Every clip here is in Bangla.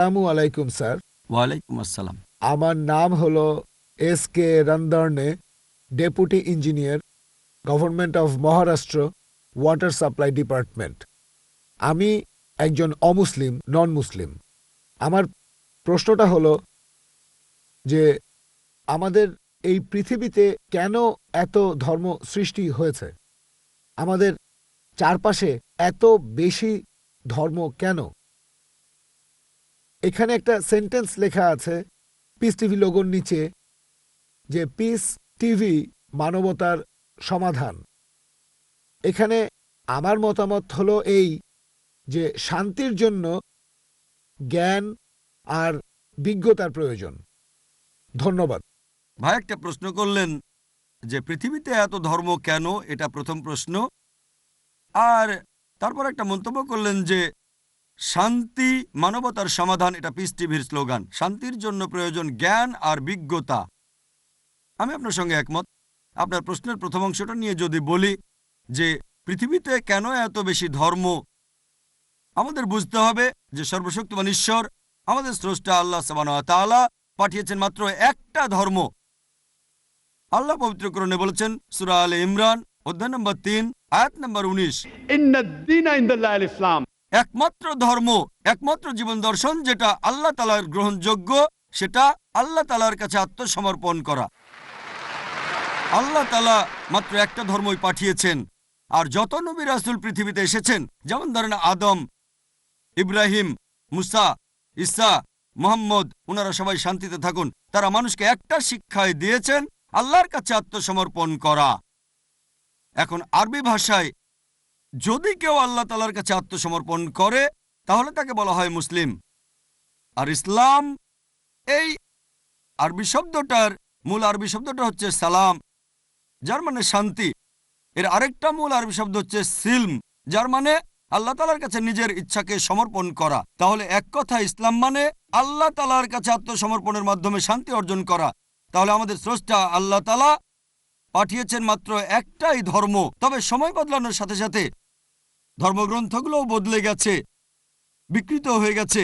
আসসালামু আলাইকুম স্যার। ওয়ালাইকুম আসসালাম। আমার নাম হলো SK রন্দর্নে, deputy engineer, government of Maharashtra, water supply department. আমি একজন অমুসলিম, নন মুসলিম। আমার প্রশ্নটা হলো যে আমাদের এই পৃথিবীতে কেন এত ধর্ম সৃষ্টি হয়েছে? আমাদের চারপাশে এত বেশি ধর্ম কেন? এখানে একটা সেন্টেন্স লেখা আছে পিস টিভি লোগোর নিচে, যে পিস টিভি মানবতার সমাধান। এখানে আমার মতামত হলো এই, যে শান্তির জন্য জ্ঞান আর বিজ্ঞতার প্রয়োজন। ধন্যবাদ। ভাই একটা প্রশ্ন করলেন যে পৃথিবীতে এত ধর্ম কেন, এটা প্রথম প্রশ্ন। আর তারপর একটা মন্তব্য করলেন যে শান্তি মানবতার সমাধান, এটা পিস টিভির স্লোগান। শান্তির জন্য প্রয়োজন জ্ঞান আর বিজ্ঞতা। আমি আপনার সঙ্গে একমত। আপনার প্রশ্নের প্রথম অংশটা নিয়ে যদি বলি যে পৃথিবীতে কেন এত বেশি ধর্ম, আমাদের বুঝতে হবে যে সর্বশক্তিমান ঈশ্বর আমাদের স্রষ্টা আল্লাহ সুবহানাহু ওয়া তাআলা পাঠিয়েছেন মাত্র একটা ধর্ম। আল্লাহ পবিত্র কোরআনে বলেছেন সূরা আলে ইমরান অধ্যায় নম্বর 3 আয়াত নম্বর 19, ইন্নাদ-দীনা ইনদাল্লাহিল ইসলাম। একমাত্র ধর্ম, একমাত্র জীবন দর্শন যেটা আল্লাহ তাআলার গ্রহণযোগ্য, সেটা আল্লাহ তাআলার কাছে আত্মসমর্পণ করা। আল্লাহ তাআলা মাত্র একটা ধর্মই পাঠিয়েছেন। আর যত নবী রাসূল পৃথিবীতে এসেছেন, যেমন ধরেন আদম, ইব্রাহিম, মুসা, ঈসা, মুহাম্মদ, ওনারা সবাই শান্তিতে থাকুন। তারা মানুষকে একটা শিক্ষাই দিয়েছেন, আল্লাহর কাছে আত্মসমর্পণ করা। এখন আরবি ভাষায় যদি কেউ আল্লাহ তাআলার কাছে আত্মসমর্পণ করে তাহলে তাকে বলা হয় মুসলিম। আর ইসলাম, এই আরবি শব্দটার মূল আরবি শব্দটা হচ্ছে সালাম, যার মানে শান্তি। এর আরেকটা মূল আরবি শব্দ হচ্ছে সিলম, যার মানে আল্লাহ তাআলার কাছে নিজের ইচ্ছাকে সমর্পণ করা। তাহলে এক কথা ইসলাম মানে আল্লাহ তাআলার কাছে আত্মসমর্পণের মাধ্যমে শান্তি অর্জন করা। তাহলে আমাদের স্রষ্টা আল্লাহ তাআলা পাঠিয়েছেন মাত্র একটাই ধর্ম। তবে সময় বদলানোর সাথে সাথে ধর্মগ্রন্থগুলোও বদলে গেছে, বিকৃত হয়ে গেছে,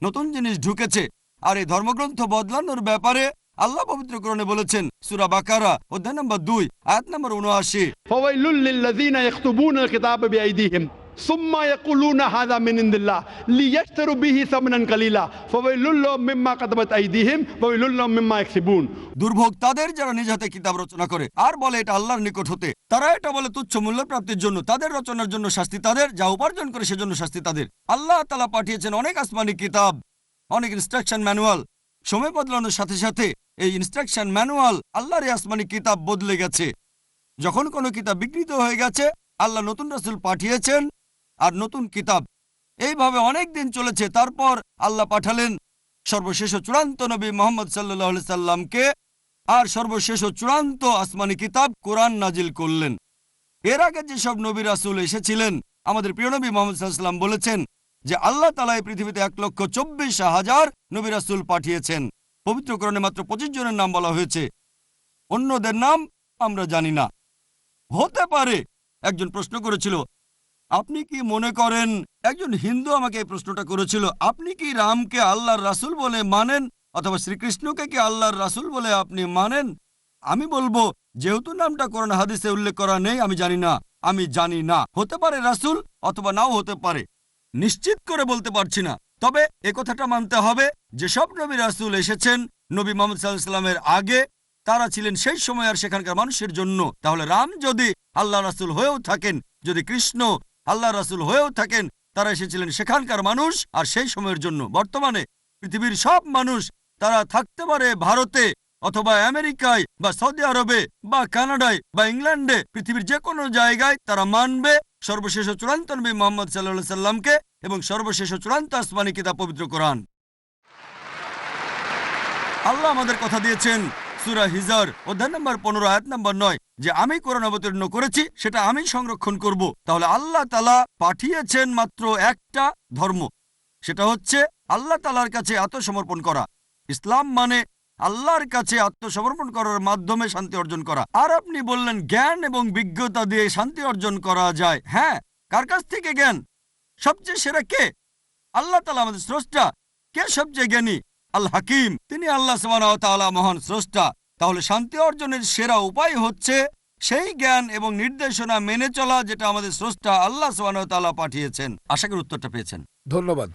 নতুন জিনিস ঢুকেছে। আর এই ধর্মগ্রন্থ বদলানোর ব্যাপারে আল্লাহ পবিত্র কোরআনে বলেছেন সূরা বাকারা অধ্যায় নম্বর 2 আয়াত নম্বর 79, ফাওয়াইলুল লিল্লাযীনা ইয়াকতুবুনাল কিতাবা বিআইদিহিম সুম্মা ইয়াকুলুনা হাযা মিন ইনদিল্লাহ লিয়াশতারু বিহি সামানান কালিলা ফাওয়াইলুল লাহুম মিম্মা কাতাবাত আইদিহিম ওয়াইলুল লাহুম মিম্মা ইয়াকসিবুন। দুর্ভোগ তাদের যারা নিজ হাতে কিতাব রচনা করে আর বলে এটা আল্লাহর নিকট হতে। তারা এটা বলে তুচ্ছ মূল্য প্রাপ্তির জন্য। তাদের রচনার জন্য শাস্তি তাদের, যা উপার্জন করে সেজন্য শাস্তি তাদের। আল্লাহ তাআলা পাঠিয়েছেন অনেক আসমানি কিতাব, অনেক ইনস্ট্রাকশন ম্যানুয়াল। সময় বদলানোর সাথে সাথে এই ইনস্ট্রাকশন ম্যানুয়াল, আল্লাহর এই আসমানি কিতাব বদলে গেছে। যখন কোনো কিতাব বিকৃত হয়ে গেছে, আল্লাহ নতুন রাসূল পাঠিয়েছেন আর নতুন কিতাব। এইভাবে অনেক দিন চলেছে। তারপর আল্লাহ পাঠালেন সর্বশেষ ও চূড়ান্ত নবী মুহাম্মদ সাল্লাল্লাহু আলাইহি সাল্লামকে, আর সর্বশেষ ও চূড়ান্ত আসমানি কিতাব কোরআন নাজিল করলেন। এর আগে যেসব নবী রাসূল এসেছিলেন, আমাদের প্রিয় নবী মুহাম্মদ সাল্লাল্লাহু আলাইহি সাল্লাম বলেছেন যে আল্লাহ তাআলা এই পৃথিবীতে 1,24,000 নবী রাসূল পাঠিয়েছেন। পবিত্র কোরআনে মাত্র 25 জনের নাম বলা হয়েছে, অন্যদের নাম আমরা জানি না। হতে পারে একজন প্রশ্ন করেছিল, আপনি কি মনে করেন, একজন হিন্দু আমাকে এই প্রশ্নটা করেছিল, আপনি কি রামকে আল্লাহর রাসূল বলে মানেন, অথবা শ্রীকৃষ্ণকে কি আল্লাহর রাসূল বলে আপনি মানেন? আমি বলবো, যেহেতু নামটা কোরআন হাদিসে উল্লেখ করা নেই, আমি জানি না। আমি জানি না, হতে পারে রাসূল অথবা নাও হতে পারে, নিশ্চিত করে বলতে পারছি না। তবে কথাটা মানতে হবে, যেসব নবী রাসূল এসেছেন নবী মুহাম্মদ সাল্লাল্লাহু আলাইহি ওয়াসাল্লামের আগে, তারা ছিলেন সেই সময় আর সেখানকার মানুষের জন্য। তাহলে রাম যদি আল্লাহ রাসূল হয়েও থাকেন, যদি কৃষ্ণ আল্লাহ রাসূল হয়েও থাকেন, তারা এসেছিলেন সেখানকার মানুষ আর সেই সময়ের জন্য। বর্তমানে পৃথিবীর সব মানুষ, তারা থাকতে পারে ভারতে অথবা আমেরিকায় বা সৌদি আরবে বা কানাডায় বা ইংল্যান্ডে, পৃথিবীর যে কোনো জায়গায় তারা মানবে সর্বশেষ ও চূড়ান্ত নবী মুহাম্মদ সাল্লাল্লাহু আলাইহি সাল্লামকে এবং সর্বশেষ ও চূড়ান্ত আসমানি কিতাব পবিত্র কোরআন। আল্লাহ আমাদের কথা দিয়েছেন সূরা হিজর অধ্যায় নম্বর 15 আয়াত নম্বর 9, যে আমি কোরআন অবতীর্ণ করেছি, সেটা আমি সংরক্ষণ করব। তাহলে আল্লাহ তাআলা পাঠিয়েছেন মাত্র একটা ধর্ম, সেটা হচ্ছে আল্লাহ তাআলার কাছে আত্মসমর্পণ করা। ইসলাম মানে আল্লাহর কাছে আত্মসমর্পণ করার মাধ্যমে শান্তি অর্জন করা। আর আপনি বললেন জ্ঞান এবং বিজ্ঞতা দিয়ে শান্তি অর্জন করা যায়। হ্যাঁ, কার কাছ থেকে জ্ঞান? সবচেয়ে সেরা কে? আল্লাহ তাআলা আমাদের স্রষ্টা। কে সবচেয়ে জ্ঞানী? আল হাকিম, তিনি আল্লাহ সুবহানাহু ওয়া তাআলা মহান স্রষ্টা। তাহলে শান্তি অর্জনের সেরা উপায় হচ্ছে সেই জ্ঞান এবং নির্দেশনা মেনে চলা যেটা আমাদের স্রষ্টা আল্লাহ সুবহানাহু ওয়া তাআলা পাঠিয়েছেন। আশা করি উত্তরটা পেয়েছেন। ধন্যবাদ।